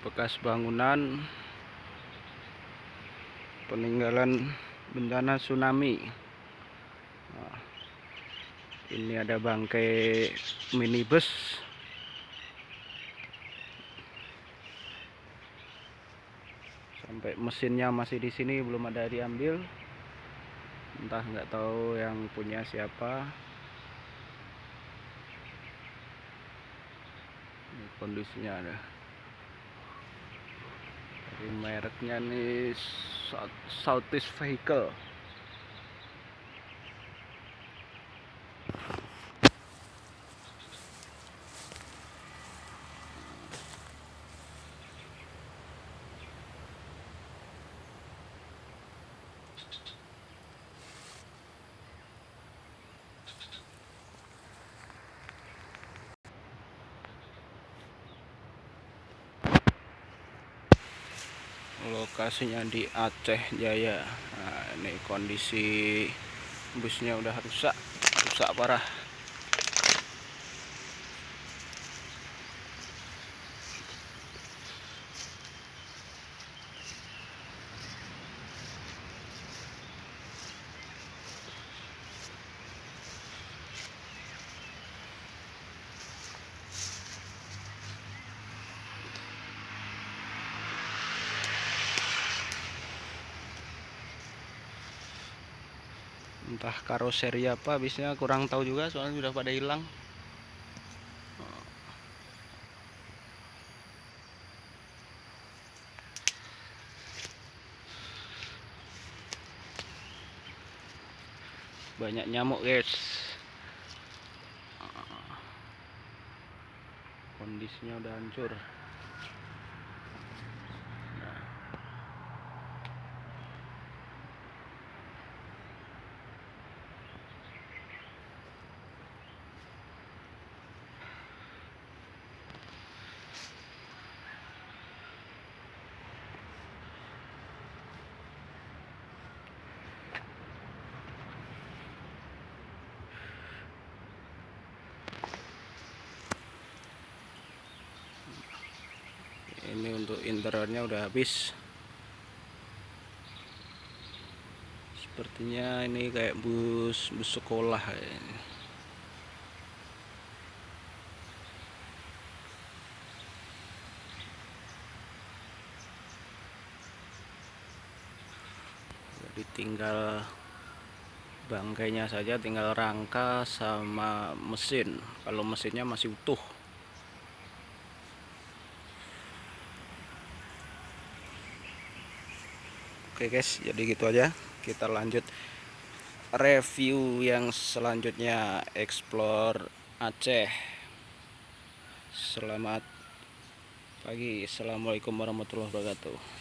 bekas bangunan peninggalan bencana tsunami. Nah, ini ada bangkai minibus. Sampai mesinnya masih di sini, belum ada diambil. Entah, nggak tahu yang punya siapa. Ini kondisinya ada. Dari mereknya nih Southeast Vehicle. Lokasinya di Aceh Jaya. Nah, ini kondisi busnya udah rusak parah. Entah karoseri apa, bisnya kurang tahu juga, soalnya sudah pada hilang. Banyak nyamuk, guys. Kondisinya udah hancur. Ini untuk interiornya udah habis. Sepertinya ini kayak bus sekolah kayaknya. Jadi tinggal bangkainya saja, tinggal rangka sama mesin. Kalau mesinnya masih utuh. Oke guys, jadi gitu aja. Kita lanjut review yang selanjutnya, explore Aceh. Selamat pagi. Assalamualaikum warahmatullahi wabarakatuh.